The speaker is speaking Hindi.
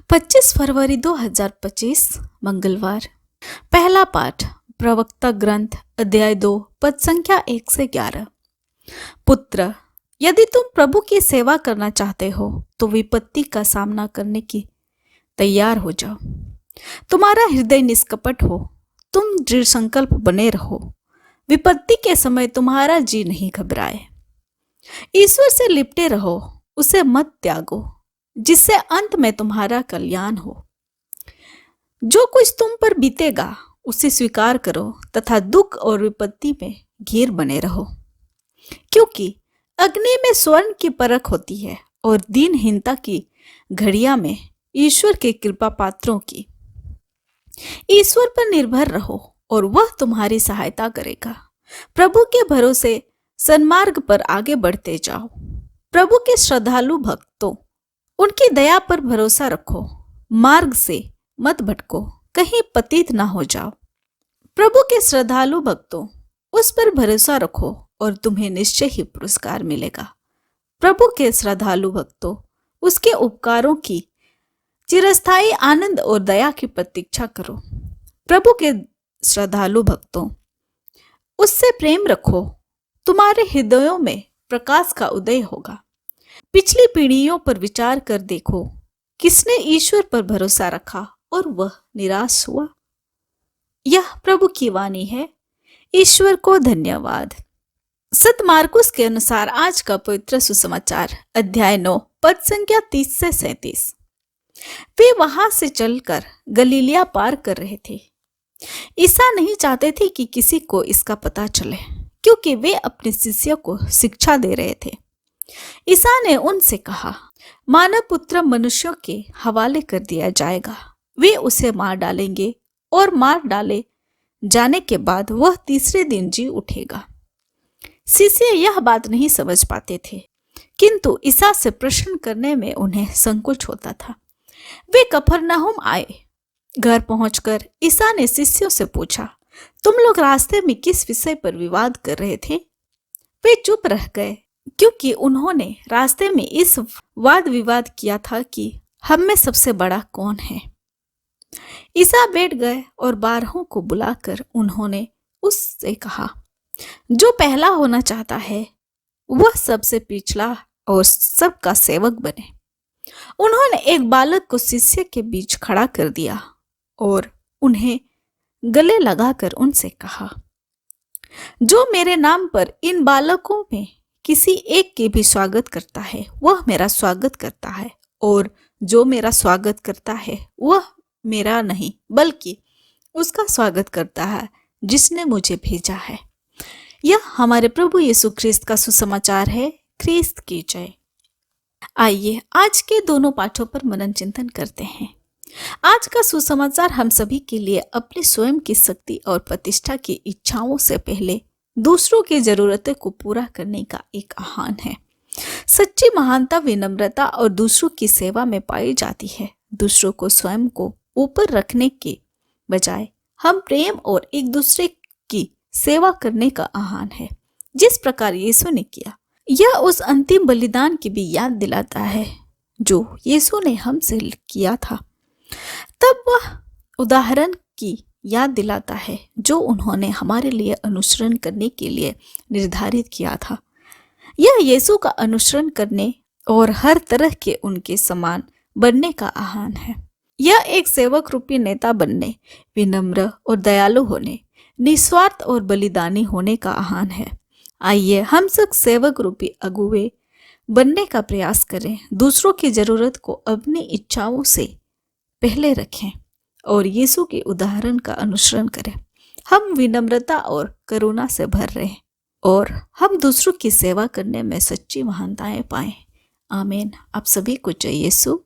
25 फरवरी 2025 मंगलवार। पहला पाठ प्रवक्ता ग्रंथ अध्याय 2 पद संख्या 1 से 11। पुत्र, यदि तुम प्रभु की सेवा करना चाहते हो तो विपत्ति का सामना करने की तैयार हो जाओ। तुम्हारा हृदय निष्कपट हो, तुम दृढ़ संकल्प बने रहो। विपत्ति के समय तुम्हारा जी नहीं घबराए। ईश्वर से लिपटे रहो, उसे मत त्यागो, जिससे अंत में तुम्हारा कल्याण हो। जो कुछ तुम पर बीतेगा उसे स्वीकार करो तथा दुख और विपत्ति में घिर बने रहो, क्योंकि अग्नि में स्वर्ण की परख होती है और दीनहीनता की घड़िया में ईश्वर के कृपा पात्रों की। ईश्वर पर निर्भर रहो और वह तुम्हारी सहायता करेगा। प्रभु के भरोसे सन्मार्ग पर आगे बढ़ते जाओ। प्रभु के श्रद्धालु भक्तों, उनकी दया पर भरोसा रखो। मार्ग से मत भटको, कहीं पतित ना हो जाओ। प्रभु के श्रद्धालु भक्तों, उस पर भरोसा रखो और तुम्हें निश्चय ही पुरस्कार मिलेगा। प्रभु के श्रद्धालु भक्तों, उसके उपकारों की चिरस्थायी आनंद और दया की प्रतीक्षा करो। प्रभु के श्रद्धालु भक्तों, उससे प्रेम रखो। तुम्हारे हृदयों में प्रकाश का उदय होगा। पिछली पीढ़ियों पर विचार कर देखो, किसने ईश्वर पर भरोसा रखा और वह निराश हुआ। यह प्रभु की वाणी है। ईश्वर को धन्यवाद। संत मार्कुस के अनुसार आज का पवित्र सुसमाचार अध्याय 9 पद संख्या 30 से 37। वे वहां से चलकर गलीलिया पार कर रहे थे। ईसा नहीं चाहते थे कि किसी को इसका पता चले, क्योंकि वे अपने शिष्यों को शिक्षा दे रहे थे। ईसा ने उनसे कहा, मानव पुत्र मनुष्यों के हवाले कर दिया जाएगा। वे उसे मार डालेंगे और मार डाले जाने के बाद वह तीसरे दिन जी उठेगा। शिष्य यह बात नहीं समझ पाते थे, किंतु ईसा से प्रश्न करने में उन्हें संकोच होता था। वे कफरनहूम आए। घर पहुंचकर ईसा ने शिष्यों से पूछा, तुम लोग रास्ते में किस विषय पर विवाद कर रहे थे? वे चुप रह गए, क्योंकि उन्होंने रास्ते में इस वाद विवाद किया था कि हम में सबसे बड़ा कौन है। ईसा बैठ गए और 12 को बुलाकर उन्होंने उससे कहा, जो पहला होना चाहता है वह सबसे पिछला और सबका सेवक बने। उन्होंने एक बालक को शिष्य के बीच खड़ा कर दिया और उन्हें गले लगाकर उनसे कहा, जो मेरे नाम पर इन बालकों में किसी एक के भी स्वागत करता है वह मेरा स्वागत करता है, और जो मेरा स्वागत करता है वह मेरा नहीं बल्कि उसका स्वागत करता है जिसने मुझे भेजा है। यह हमारे प्रभु यीशु ख्रिस्त का सुसमाचार है। ख्रिस्त की जय। आइए आज के दोनों पाठों पर मनन चिंतन करते हैं। आज का सुसमाचार हम सभी के लिए अपने स्वयं की शक्ति और प्रतिष्ठा की इच्छाओं से पहले दूसरों की जरूरतों को पूरा करने का एक आह्वान है। सच्ची महानता विनम्रता और दूसरों की सेवा में पाई जाती है। दूसरों को स्वयं को ऊपर रखने के बजाय हम प्रेम और एक दूसरे की सेवा करने का आह्वान है, जिस प्रकार यीशु ने किया। यह उस अंतिम बलिदान की भी याद दिलाता है जो यीशु ने हमसे किया था। तब वह उदाहरण की याद दिलाता है जो उन्होंने हमारे लिए अनुसरण करने के लिए निर्धारित किया था। यह यीशु का अनुसरण करने और हर तरह के उनके समान बनने का आह्वान है। यह एक सेवक रूपी नेता बनने, विनम्र और दयालु होने, निस्वार्थ और बलिदानी होने का आह्वान है। आइए हम सब सेवक रूपी अगुवे बनने का प्रयास करें। दूसरों की जरूरत को अपनी इच्छाओं से पहले रखें और यीशु के उदाहरण का अनुसरण करें। हम विनम्रता और करुणा से भर रहे और हम दूसरों की सेवा करने में सच्ची महानताएं पाएं। आमीन। आप सभी को जय यीशु।